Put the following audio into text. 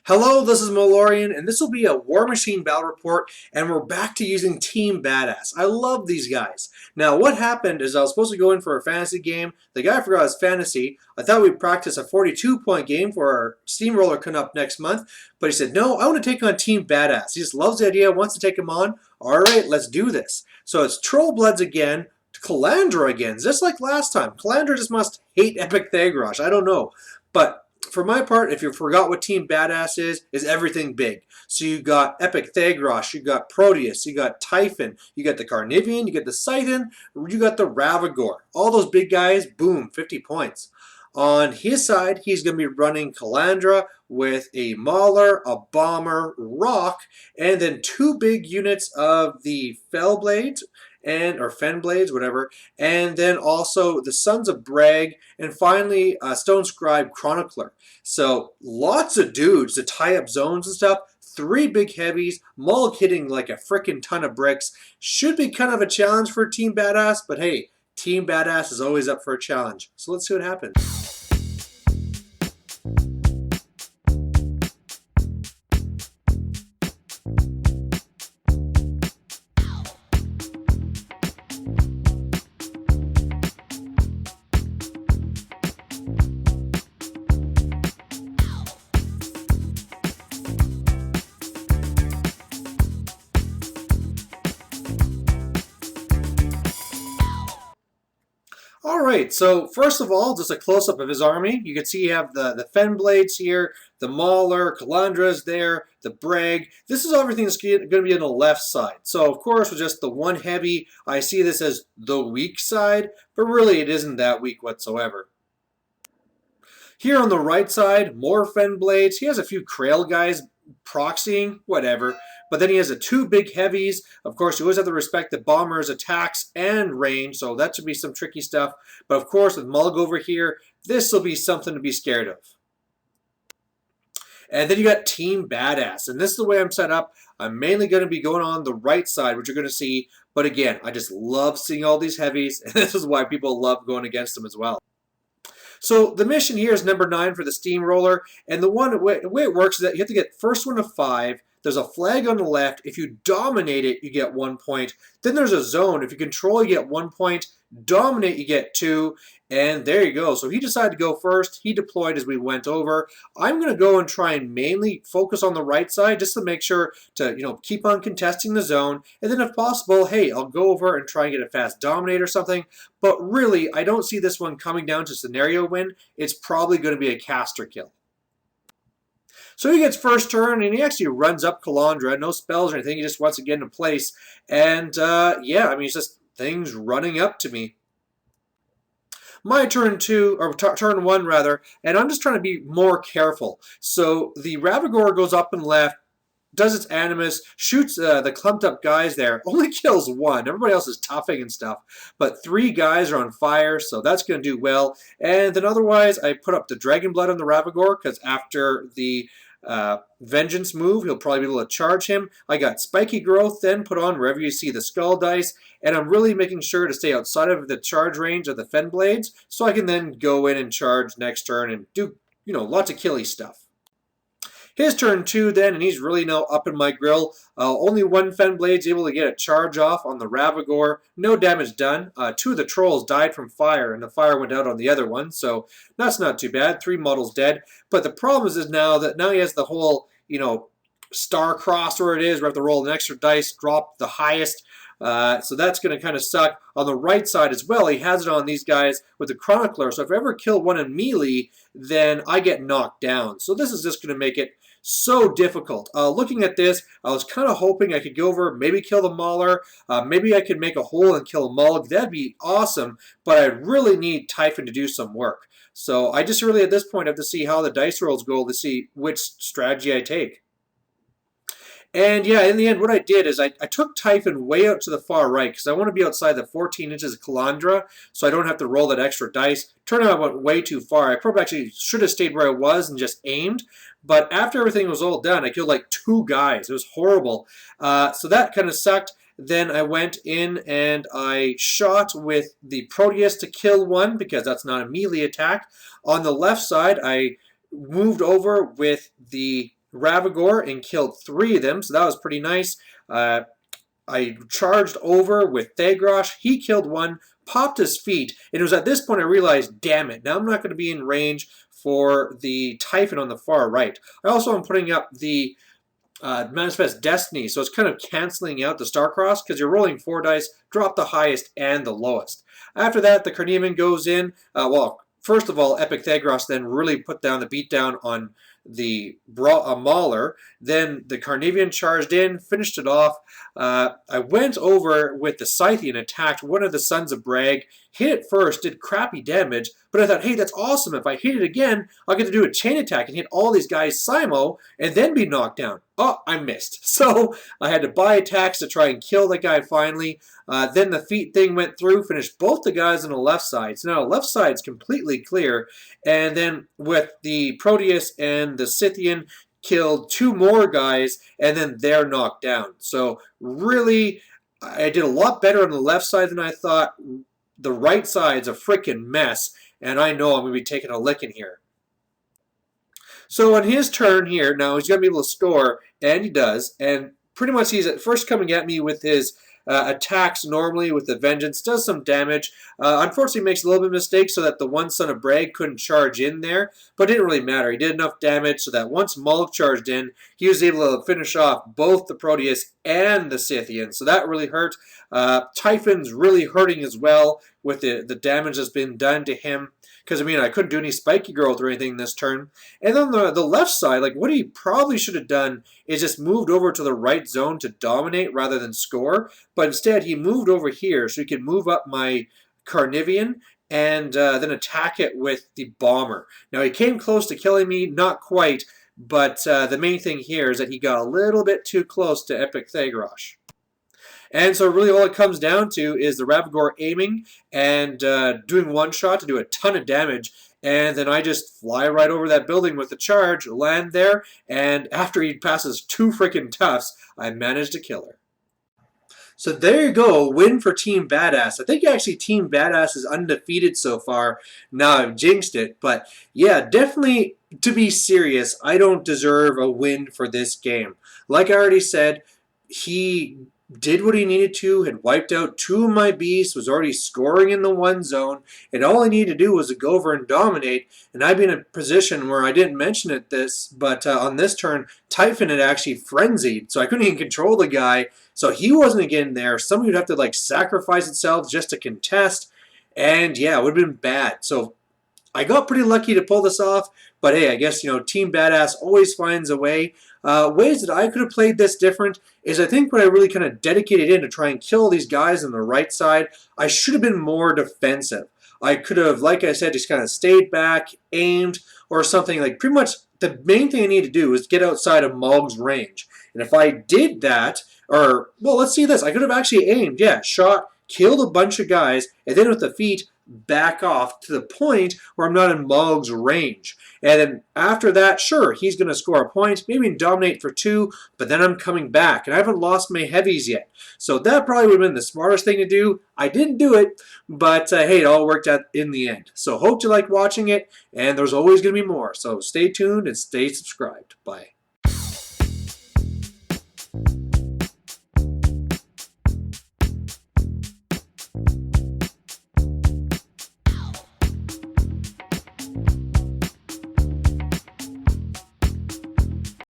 Hello, this is Malorian, and this will be a War Machine battle report, and we're back to using Team Badass. I love these guys. Now, what happened is I was supposed to go in for a fantasy game. The guy forgot his fantasy. I thought we'd practice a 42-point game for our Steamroller coming up next month, but he said, no, I want to take on Team Badass. He just loves the idea, wants to take him on. All right, let's do this. So it's Troll Bloods again, Calandra again, just like last time. Calandra just must hate eThag. I don't know. But for my part, if you forgot what Team Badass is everything big. So you got eThag, you got Proteus, you got Typhon, you got the Carnivean, you got the Citan, you got the Ravagore. All those big guys, boom, 50 points. On his side, he's going to be running Calandra with a Mauler, a Bomber, Rock, and then two big units of the Fellblades, or Fenblades, whatever, and then also the Sons of Brag, and finally Stone Scribe Chronicler. So lots of dudes to tie up zones and stuff. Three big heavies, Mulg hitting like a freaking ton of bricks. Should be kind of a challenge for Team Badass, but hey, Team Badass is always up for a challenge. So let's see what happens. All right, so first of all, just a close-up of his army. You can see you have the Fenblades here, the Mauler, Calandra's there, the Brag. This is everything that's going to be on the left side. So, of course, with just the one heavy, I see this as the weak side, but really it isn't that weak whatsoever. Here on the right side, more Fenblades. He has a few Krail guys proxying, whatever. But then he has the two big heavies. Of course, you always have to respect the bomber's attacks and range, so that should be some tricky stuff. But of course, with Mulg over here, this will be something to be scared of. And then you got Team Badass. And this is the way I'm set up. I'm mainly going to be going on the right side, which you're going to see. But again, I just love seeing all these heavies. And this is why people love going against them as well. So the mission here is number 9 for the Steamroller, and the way it works is that you have to get first one to 5. There's a flag on the left. If you dominate it, you get 1 point. Then there's a zone. If you control, you get 1 point. Dominate, you get 2. And there you go. So he decided to go first. He deployed as we went over. I'm going to go and try and mainly focus on the right side just to make sure to keep on contesting the zone. And then if possible, hey, I'll go over and try and get a fast dominate or something. But really, I don't see this one coming down to scenario win. It's probably going to be a caster kill. So he gets first turn, and he actually runs up Calandra. No spells or anything. He just wants to get into place. And, yeah, I mean, it's just things running up to me. My turn 2, or turn 1 rather, and I'm just trying to be more careful. So the Ravagore goes up and left, does its animus, shoots the clumped up guys there, only kills 1. Everybody else is toughing and stuff. But 3 guys are on fire, so that's going to do well. And then otherwise, I put up the Dragon Blood on the Ravagore, because after the Vengeance move, he'll probably be able to charge him. I got Spiky Growth then put on wherever you see the Skull Dice, and I'm really making sure to stay outside of the charge range of the Fenblades, so I can then go in and charge next turn and do, lots of killy stuff. His turn 2 then, and he's really now up in my grill. Only 1 Fenblade's able to get a charge off on the Ravagore. No damage done. 2 of the Trolls died from fire, and the fire went out on the other one, so that's not too bad. 3 models dead. But the problem is now he has the whole, star cross where it is. We have to roll an extra dice, drop the highest. So that's going to kind of suck. On the right side as well, he has it on these guys with the Chronicler. So if I ever kill one in melee, then I get knocked down. So this is just going to make it so difficult. Looking at this, I was kind of hoping I could go over, maybe kill the Mauler. Maybe I could make a hole and kill a Mulg. That'd be awesome, but I really need Typhon to do some work. So I just really, at this point, have to see how the dice rolls go to see which strategy I take. And yeah, in the end, what I did is I took Typhon way out to the far right because I want to be outside the 14 inches of Calandra, so I don't have to roll that extra dice. Turned out I went way too far. I probably actually should have stayed where I was and just aimed. But after everything was all done, I killed like 2 guys. It was horrible. So that kind of sucked. Then I went in and I shot with the Proteus to kill 1 because that's not a melee attack. On the left side, I moved over with the Ravagore and killed 3 of them, so that was pretty nice. I charged over with Thagrosh. He killed 1, popped his feet, and it was at this point I realized, damn it, now I'm not going to be in range for the Typhon on the far right. I also am putting up the Manifest Destiny, so it's kind of canceling out the Starcross because you're rolling 4 dice, drop the highest and the lowest. After that, the Carnivore goes in. Well, first of all, Epic Thagros then really put down the beatdown on the Mauler. Then the Carnivian charged in, finished it off. I went over with the Scythian, attacked one of the Sons of Brag, hit it first, did crappy damage, but I thought, hey, that's awesome. If I hit it again, I'll get to do a chain attack and hit all these guys Simo and then be knocked down. Oh, I missed. So I had to buy attacks to try and kill the guy finally. Then the feet thing went through, finished both the guys on the left side. So now the left side's completely clear. And then with the Proteus and the Scythian, killed 2 more guys, and then they're knocked down. So really, I did a lot better on the left side than I thought. The right side's a freaking mess, and I know I'm going to be taking a licking here. So on his turn here, now he's going to be able to score, and he does, and pretty much he's at first coming at me with his attacks normally with the Vengeance, does some damage. Unfortunately makes a little bit of mistake so that the one Son of Brag couldn't charge in there, but it didn't really matter. He did enough damage so that once Mulk charged in, he was able to finish off both the Proteus and the Scythian, so that really hurt. Typhon's really hurting as well with the damage that's been done to him. Because, I mean, I couldn't do any spiky growth or anything this turn. And then the left side, like what he probably should have done is just moved over to the right zone to dominate rather than score. But instead, he moved over here so he could move up my Carnivian and then attack it with the Bomber. Now, he came close to killing me, not quite. But the main thing here is that he got a little bit too close to Epic Thagros. And so really all it comes down to is the Ravagore aiming and doing one shot to do a ton of damage. And then I just fly right over that building with the charge, land there, and after he passes 2 freaking toughs, I managed to kill her. So there you go, win for Team Badass. I think actually Team Badass is undefeated so far. Now I've jinxed it, but yeah, definitely, to be serious, I don't deserve a win for this game. Like I already said, he did what he needed to, had wiped out 2 of my beasts, was already scoring in the 1 zone, and all I needed to do was to go over and dominate, and I'd be in a position where I didn't mention it but on this turn, Typhon had actually frenzied, so I couldn't even control the guy, so he wasn't getting there. Somebody would have to like sacrifice itself just to contest, and yeah, it would have been bad. So I got pretty lucky to pull this off, but hey, I guess, you know, Team Badass always finds a way. Ways that I could have played this different is I think when I really kind of dedicated in to try and kill these guys on the right side, I should have been more defensive. I could have, like I said, just kind of stayed back, aimed, or something. Like pretty much the main thing I need to do is get outside of Mulk's range. And if I did that, or, well, let's see this. I could have actually aimed, yeah, shot, killed a bunch of guys, and then with the feet, back off to the point where I'm not in Mulk's range. And then after that, sure, he's going to score a point, maybe dominate for 2, but then I'm coming back. And I haven't lost my heavies yet. So that probably would have been the smartest thing to do. I didn't do it, but hey, it all worked out in the end. So hope you like watching it, and there's always going to be more. So stay tuned and stay subscribed. Bye.